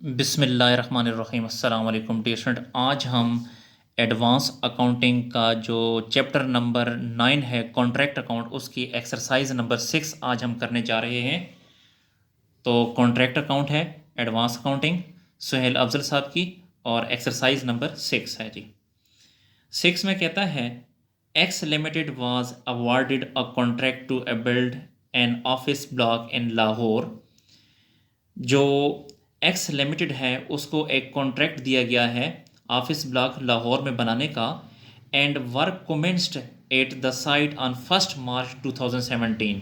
बिस्मिल्लाहिर्रहमानिर्रहीम अस्सलाम वालेकुम डियर स्टूडेंट। आज हम एडवांस अकाउंटिंग का जो चैप्टर नंबर 9 है कॉन्ट्रैक्ट अकाउंट, उसकी एक्सरसाइज नंबर 6 आज हम करने जा रहे हैं। तो कॉन्ट्रैक्ट अकाउंट है एडवांस अकाउंटिंग सुहेल अफजल साहब की, और एक्सरसाइज नंबर 6 है जी। 6 में कहता है X limited was awarded a contract to build an office block in Lahore. जो एक्स लिमिटेड है उसको एक कॉन्ट्रैक्ट दिया गया है ऑफिस ब्लॉक लाहौर में बनाने का, and work commenced eight the site on 1 मार्च 2017।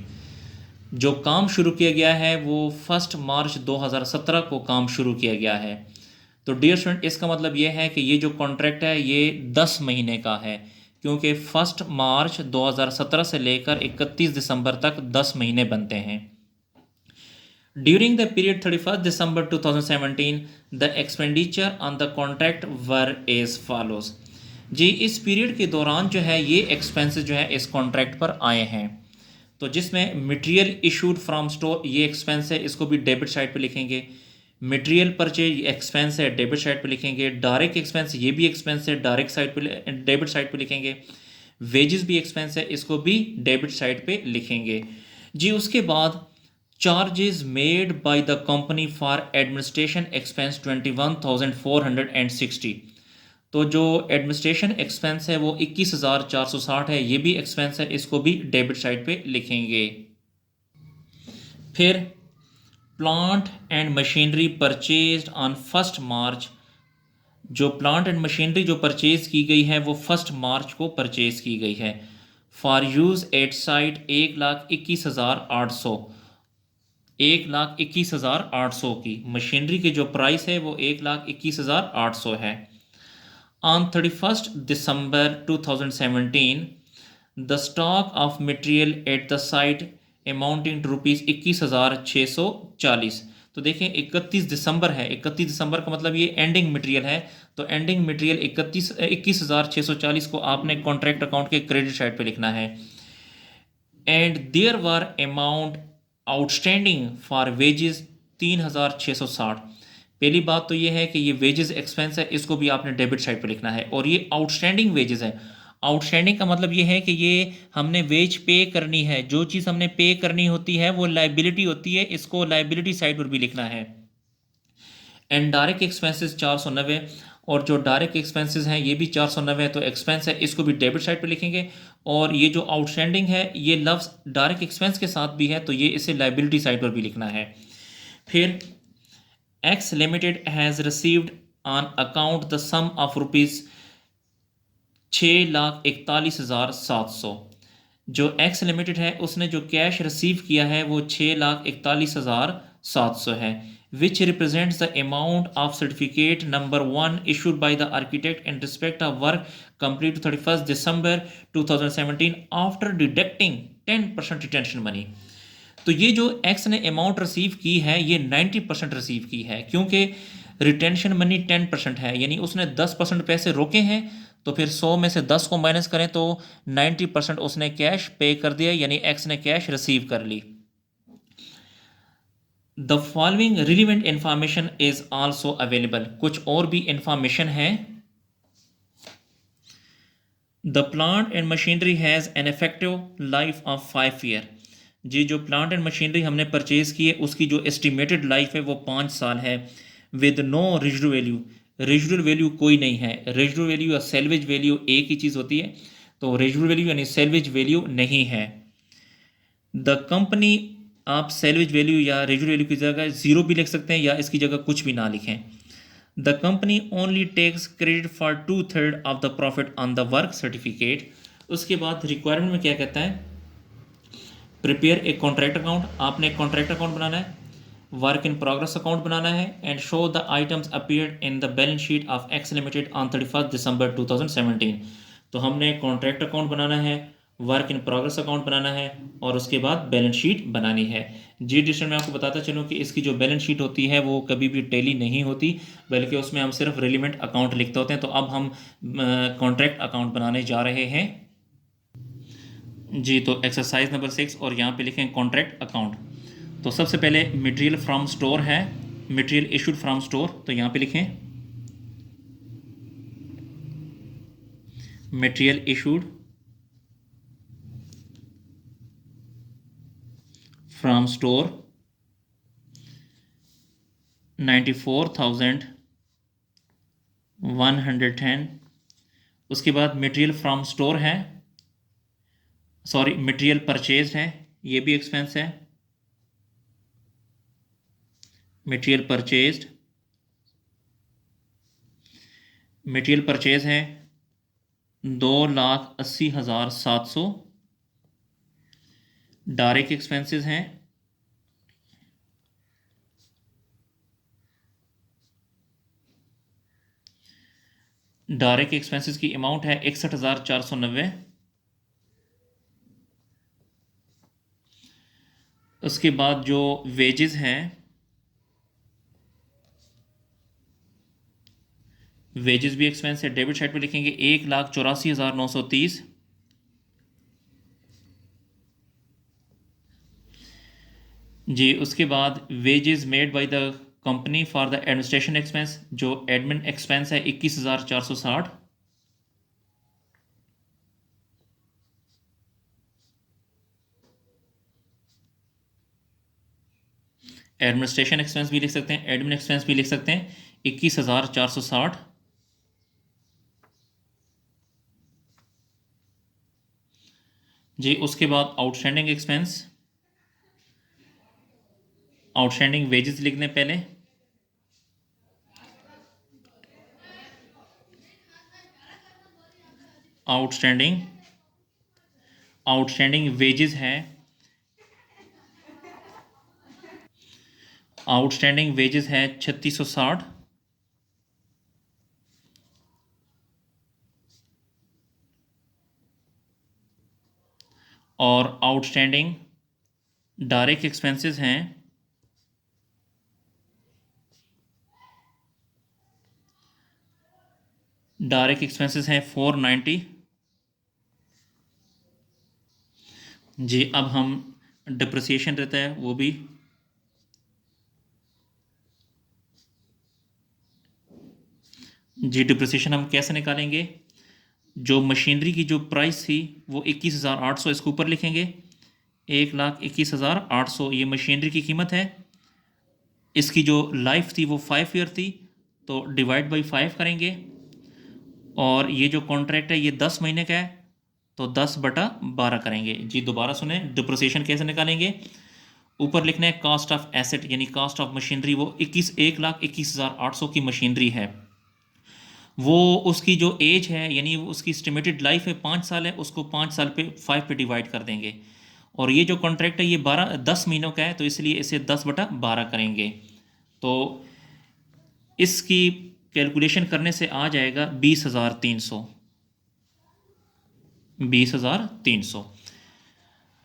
जो काम शुरू किया गया है वो 1 मार्च 2017 को काम शुरू किया गया है। तो डियर स्टूडेंट, इसका मतलब ये है कि ये जो कॉन्ट्रैक्ट है ये 10 महीने का है, क्योंकि 1 मार्च 2017 से लेकर 31 दिसंबर तक 10 महीने बनते हैं। During the period 31st December 2017, the expenditure on the contract were as follows। जी, इस पीरियड के दौरान जो है ये एक्सपेंसेस जो है इस कॉन्ट्रैक्ट पर आए हैं। तो जिसमें मटेरियल इशूड फ्रॉम स्टोर ये एक्सपेंस है, इसको भी डेबिट साइड पे लिखेंगे। मटेरियल परचेज एक्सपेंस है, डेबिट साइड पे लिखेंगे। डायरेक्ट एक्सपेंस ये भी एक्सपेंस है, डायरेक्ट साइड पे डेबिट साइड पे लिखेंगे। वेजेस भी एक्सपेंस है, इसको भी डेबिट साइड पे लिखेंगे जी। उसके बाद charges made by the company for administration expense 21,460। तो जो एडमिनिस्ट्रेशन एक्सपेंस है वो 21,460 है, ये भी एक्सपेंस है, इसको भी डेबिट साइड पे लिखेंगे। फिर plant and machinery purchased on 1 मार्च। जो प्लांट एंड मशीनरी जो परचेज की गई है वो 1 मार्च को परचेज की गई है। फॉर यूज़ एट साइट 1,21,800, 1,21,800 की मशीनरी की जो प्राइस है वो 1,21,800 है। On 31 December 2017 the stock of material at the site amounting to rupees 21,640। तो देखें 31 दिसंबर है, 31 दिसंबर का मतलब ये एंडिंग मटेरियल है। तो एंडिंग मटेरियल 21,640 को आपने कॉन्ट्रैक्ट अकाउंट के क्रेडिट साइड पे लिखना है। And there were amount outstanding for wages 3,660। पहली बात तो ये है कि ये वेजेस एक्सपेंस है, इसको भी आपने डेबिट साइड पे लिखना है। और ये आउटस्टैंडिंग वेजेस है। आउटस्टैंडिंग का मतलब ये है कि ये हमने वेज पे करनी है, जो चीज़ हमने पे करनी होती है वो लाइबिलिटी होती है, इसको लाइबिलिटी साइड पर भी लिखना है। एंड डायरेक्ट एक्सपेंसेस 490, और जो डायरेक्ट एक्सपेंसेस हैं ये भी 490 है, तो एक्सपेंस है इसको भी डेबिट साइड पे लिखेंगे। और ये जो आउटस्टैंडिंग है ये लफ्ज़ डायरेक्ट एक्सपेंस के साथ भी है, तो ये इसे लाइबिलिटी साइड पर भी लिखना है। फिर X limited has received on account the sum of rupees 6,41,700। जो एक्स लिमिटेड है उसने जो कैश रिसीव किया है वो 6,41,700 है, विच represents the amount of certificate number 1 issued by the architect in respect of work complete 31 December 2017 after deducting 10% retention money. तो ये जो एक्स ने अमाउंट रिसीव की है ये 90% रिसीव की है, क्योंकि रिटेंशन मनी 10% है, यानी उसने 10% पैसे रोके हैं। तो फिर 100 में से 10 को माइनस करें तो 90% उसने कैश पे कर दिया, यानी एक्स ने कैश रिसीव कर ली। The following relevant information is also available. कुछ और भी इंफॉर्मेशन है। The plant and machinery has an effective life of 5 year. जी, जो प्लांट एंड मशीनरी हमने परचेज की है उसकी जो एस्टिमेटेड लाइफ है वो 5 साल है। With no residual value, residual value कोई नहीं है। रेजिडुअल वैल्यू या सेल्वेज वैल्यू एक ही चीज़ होती है, तो रेजिडुअल वैल्यू यानी सेल्वेज वैल्यू नहीं है। द कंपनी, आप सेल्वेज वैल्यू या रेजिडुअल वैल्यू की जगह ज़ीरो भी लिख सकते हैं या इसकी जगह कुछ भी ना लिखें। The company only tax credit for 2/3 of the profit on the work certificate. उसके बाद रिक्वायरमेंट में क्या कहता है, प्रिपेयर एक कॉन्ट्रैक्ट अकाउंट, आपने एक कॉन्ट्रैक्ट अकाउंट बनाना है। वर्क इन प्रोग्रेस अकाउंट बनाना है। And show the items appeared in the balance sheet of x limited on 31 December 2017। तो हमने कॉन्ट्रैक्ट अकाउंट बनाना है, वर्क इन प्रोग्रेस अकाउंट बनाना है, और उसके बाद बैलेंस शीट बनानी है। जी डिस्ट्रिक्ट में आपको बताता चलूँ कि इसकी जो बैलेंस शीट होती है वो कभी भी टैली नहीं होती, बल्कि उसमें हम सिर्फ रिलेवेंट अकाउंट लिखते होते हैं। तो अब हम कॉन्ट्रैक्ट अकाउंट बनाने जा रहे हैं जी। तो एक्सरसाइज नंबर 6 और यहाँ पे लिखें कॉन्ट्रैक्ट अकाउंट। तो सबसे पहले मटेरियल फ्रॉम स्टोर है, मटेरियल इशूड फ्रॉम स्टोर, तो यहाँ पे लिखें मटेरियल इशूड फ्रॉम स्टोर 94,110। उसके बाद मटेरियल फ्रॉम स्टोर है, सॉरी मटेरियल परचेज है, ये भी एक्सपेंस है। मटेरियल परचेज है 2,80,700। डायरेक्ट एक्सपेंसेस हैं की अमाउंट है 61,490। उसके बाद जो वेजेस हैं, वेजेस भी एक्सपेंस है, डेबिट साइड पे लिखेंगे 1,84,930। जी, उसके बाद wages made by the company for the administration expense, जो एडमिन एक्सपेंस है 21,460। एडमिनिस्ट्रेशन एक्सपेंस भी लिख सकते हैं, एडमिन एक्सपेंस भी लिख सकते हैं, 21,460। जी, उसके बाद आउटस्टैंडिंग एक्सपेंस, आउटस्टैंडिंग वेजेस लिख दें पहले। आउटस्टैंडिंग वेजेस है, आउटस्टैंडिंग वेजेस है 3,660। और आउटस्टैंडिंग डायरेक्ट एक्सपेंसेस हैं डायरेक्ट एक्सपेंसेस हैं 490। जी, अब हम डिप्रिसिएशन रहता है वो भी, जी डिप्रिसिएशन हम कैसे निकालेंगे, जो मशीनरी की जो प्राइस थी वो 21,800, इसके ऊपर लिखेंगे 1,21,800 ये मशीनरी की कीमत है। इसकी जो लाइफ थी वो 5 ईयर थी, तो डिवाइड बाई 5 करेंगे। और ये जो कॉन्ट्रैक्ट है ये 10 महीने का है, तो 10/12 करेंगे। जी दोबारा सुने, डिप्रिसिएशन कैसे निकालेंगे। ऊपर लिखना है कॉस्ट ऑफ एसेट यानी कॉस्ट ऑफ मशीनरी, वो 1,21,800 की मशीनरी है। वो उसकी जो एज है यानी उसकी एस्टिमेटेड लाइफ है 5 साल है, उसको 5 साल पे 5 पे डिवाइड कर देंगे। और ये जो कॉन्ट्रैक्ट है ये 10 महीनों का है, तो इसलिए इसे 10/12 करेंगे। तो इसकी कैलकुलेशन करने से आ जाएगा 20,300। 20,300।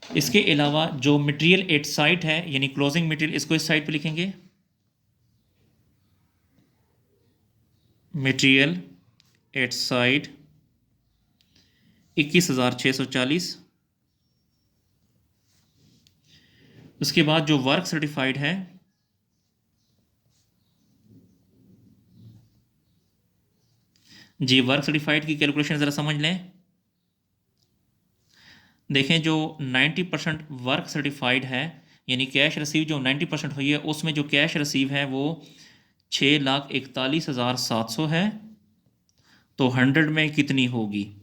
इसके अलावा जो मटेरियल एट साइट है यानी क्लोजिंग मटेरियल, इसको इस साइड पे लिखेंगे मटेरियल एट साइड 21,640। उसके बाद जो वर्क सर्टिफाइड है, जी वर्क सर्टिफाइड की कैलकुलेशन ज़रा समझ लें। देखें जो 90% वर्क सर्टिफाइड है यानी कैश रिसीव जो 90% हुई है, उसमें जो कैश रिसीव है वो 6,41,700 है। तो 100 में कितनी होगी,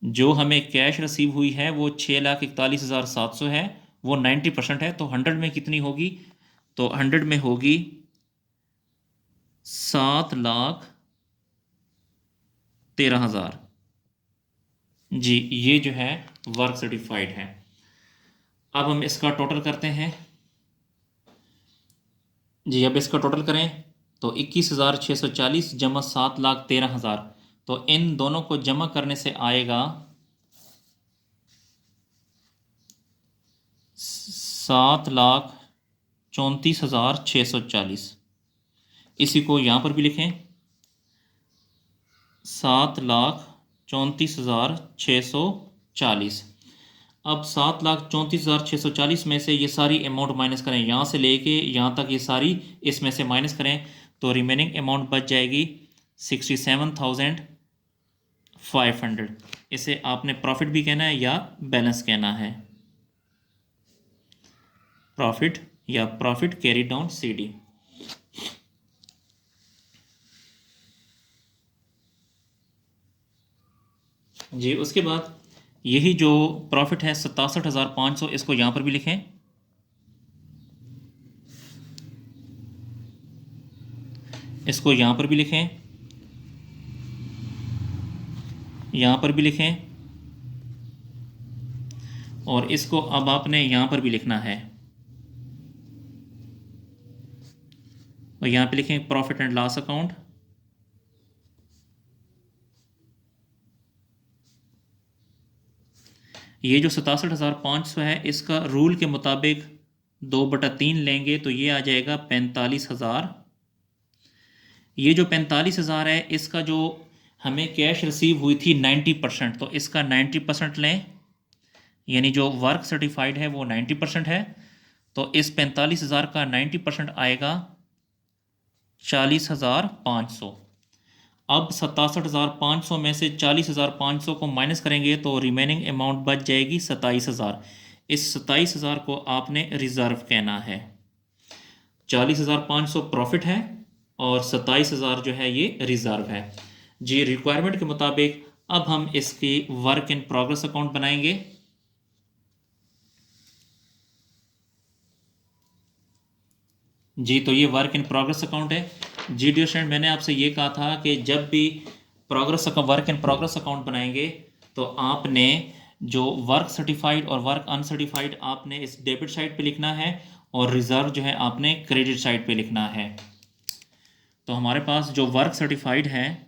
जो हमें कैश रिसीव हुई है वो 6,41,700 है, वो 90% है, तो 100 में कितनी होगी, तो 100 में होगी 7,13,000। जी ये जो है वर्क सर्टिफाइड है। अब हम इसका टोटल करते हैं। जी अब इसका टोटल करें तो 21,640 जमा 7,13,000, तो इन दोनों को जमा करने से आएगा 7,34,640। इसी को यहाँ पर भी लिखें 7,34,640। अब 7,34,640 में से ये सारी अमाउंट माइनस करें, यहाँ से लेके यहाँ तक ये सारी इसमें से माइनस करें, तो रिमेनिंग अमाउंट बच जाएगी 67,500। इसे आपने प्रॉफिट भी कहना है या बैलेंस कहना है, प्रॉफिट या प्रॉफिट कैरी डाउन CD। जी उसके बाद यही जो प्रॉफिट है 67,500, इसको यहाँ पर भी लिखें, इसको यहाँ पर भी लिखें, यहाँ पर भी लिखें, और इसको अब आपने यहाँ पर भी लिखना है, और यहाँ पे लिखें प्रॉफिट एंड लॉस अकाउंट। ये जो 67,500 है, इसका रूल के मुताबिक 2/3 लेंगे तो ये आ जाएगा 45,000। ये जो 45,000 है, इसका जो हमें कैश रिसीव हुई थी 90%, तो इसका 90% लें, यानी जो वर्क सर्टिफाइड है वो 90% है, तो इस 45,000 का 90% आएगा 40,500। अब 67,500 में से 40,500 को माइनस करेंगे तो रिमेनिंग अमाउंट बच जाएगी 27,000। इस 27,000 को आपने रिज़र्व कहना है। 40,500 प्रॉफिट है और 27,000 जो है ये रिज़र्व है। जी रिक्वायरमेंट के मुताबिक अब हम इसकी वर्क इन प्रोग्रेस अकाउंट बनाएंगे। जी तो ये वर्क इन प्रोग्रेस अकाउंट है। जी डियर स्टूडेंट, मैंने आपसे ये कहा था कि जब भी वर्क इन प्रोग्रेस अकाउंट बनाएंगे तो आपने जो वर्क सर्टिफाइड और वर्क अनसर्टिफाइड आपने इस डेबिट साइड पे लिखना है, और रिज़र्व जो है आपने क्रेडिट साइड पे लिखना है। तो हमारे पास जो वर्क सर्टिफाइड है,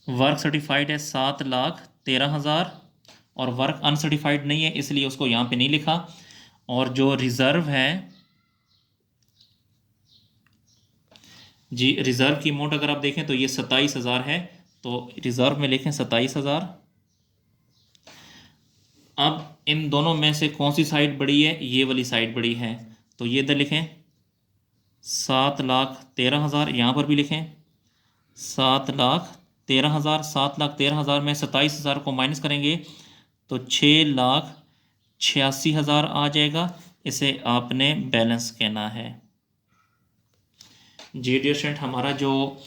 वर्क सर्टिफाइड है 7,13,000, और वर्क अनसर्टिफाइड नहीं है इसलिए उसको यहाँ पे नहीं लिखा। और जो रिज़र्व है, जी रिज़र्व की अमाउंट अगर आप देखें तो ये 27,000 है, तो रिज़र्व में लिखें 27,000। अब इन दोनों में से कौन सी साइड बड़ी है? ये वाली साइड बड़ी है, तो ये इधर लिखें 7,13,000, यहाँ पर भी लिखें 7,13,000। 7,13,000 में 27,000 को माइनस करेंगे तो 6,86,000 आ जाएगा। इसे आपने बैलेंस कहना है। जी डियर स्टूडेंट, हमारा जो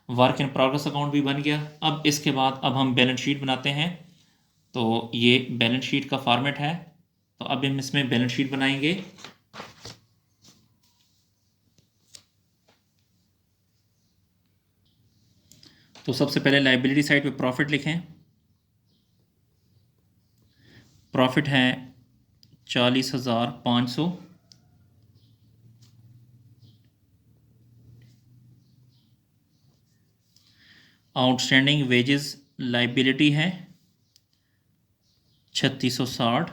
वर्क इन प्रोग्रेस अकाउंट भी बन गया। अब इसके बाद अब हम बैलेंस शीट बनाते हैं। तो ये बैलेंस शीट का फॉर्मेट है, तो अब हम इसमें बैलेंस शीट बनाएंगे। तो सबसे पहले लायबिलिटी साइड पे प्रॉफिट लिखें। प्रॉफिट है 40,500। आउटस्टैंडिंग वेजेस लायबिलिटी है 3,660।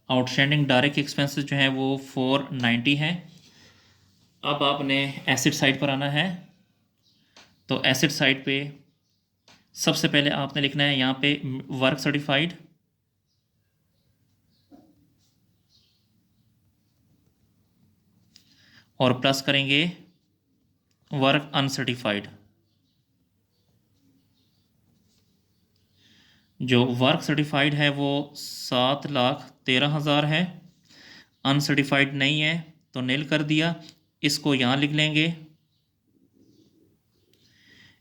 आउटस्टैंडिंग डायरेक्ट एक्सपेंसेस जो है वो 490 है। अब आपने एसेट साइड पर आना है। तो एसेट साइड पे सबसे पहले आपने लिखना है यहाँ पे वर्क सर्टिफाइड, और प्लस करेंगे वर्क अनसर्टिफाइड। जो वर्क सर्टिफाइड है वो 7,13,000 है, अनसर्टिफाइड नहीं है तो नील कर दिया। इसको यहाँ लिख लेंगे।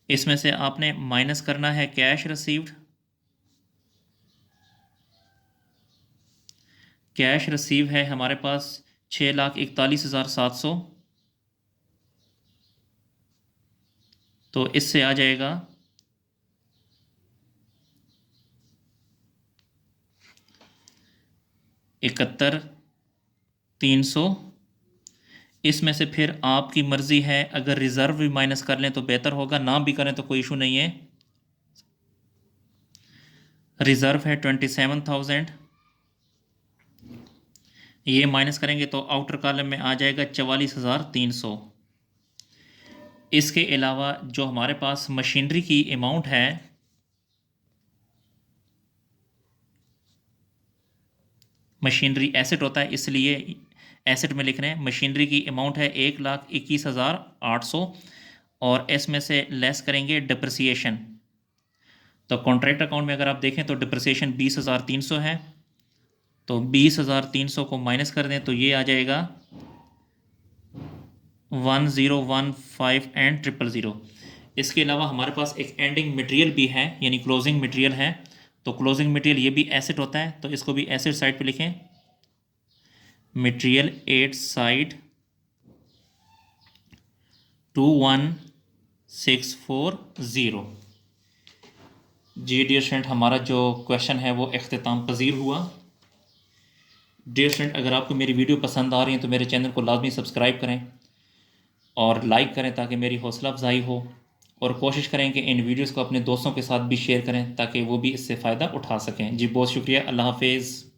इसमें से आपने माइनस करना है कैश रिसीव्ड। कैश रिसीव है हमारे पास 6,41,700, तो इससे आ जाएगा 71,300। इसमें से फिर आपकी मर्ज़ी है, अगर रिज़र्व भी माइनस कर लें तो बेहतर होगा, ना भी करें तो कोई इशू नहीं है। रिज़र्व है 27,000, ये माइनस करेंगे तो आउटर कॉलम में आ जाएगा 44,300। इसके अलावा जो हमारे पास मशीनरी की अमाउंट है, मशीनरी एसेट होता है इसलिए एसेट में लिख रहे हैं, मशीनरी की अमाउंट है 1,21,800 और इसमें से लेस करेंगे डिप्रिसिएशन। तो कॉन्ट्रैक्ट अकाउंट में अगर आप देखें तो डिप्रिसिएशन 20,300 है, तो 20,300 को माइनस कर दें तो ये आ जाएगा 1015 एंड 000। इसके अलावा हमारे पास एक एंडिंग मटेरियल भी है, यानी क्लोजिंग मटेरियल है। तो क्लोजिंग मटेरियल ये भी एसेट होता है, तो इसको भी एसेट साइड पे लिखें, मटेरियल एट साइड 21640। जी डियर स्टूडेंट, हमारा जो क्वेश्चन है वो इख्तिताम पजीर हुआ। डियर स्टूडेंट, अगर आपको मेरी वीडियो पसंद आ रही है तो मेरे चैनल को लाजमी सब्सक्राइब करें और लाइक करें ताकि मेरी हौसला अफजाई हो, और कोशिश करें कि इन वीडियोस को अपने दोस्तों के साथ भी शेयर करें ताकि वो भी इससे फ़ायदा उठा सकें। जी बहुत शुक्रिया, अल्लाह हाफिज़।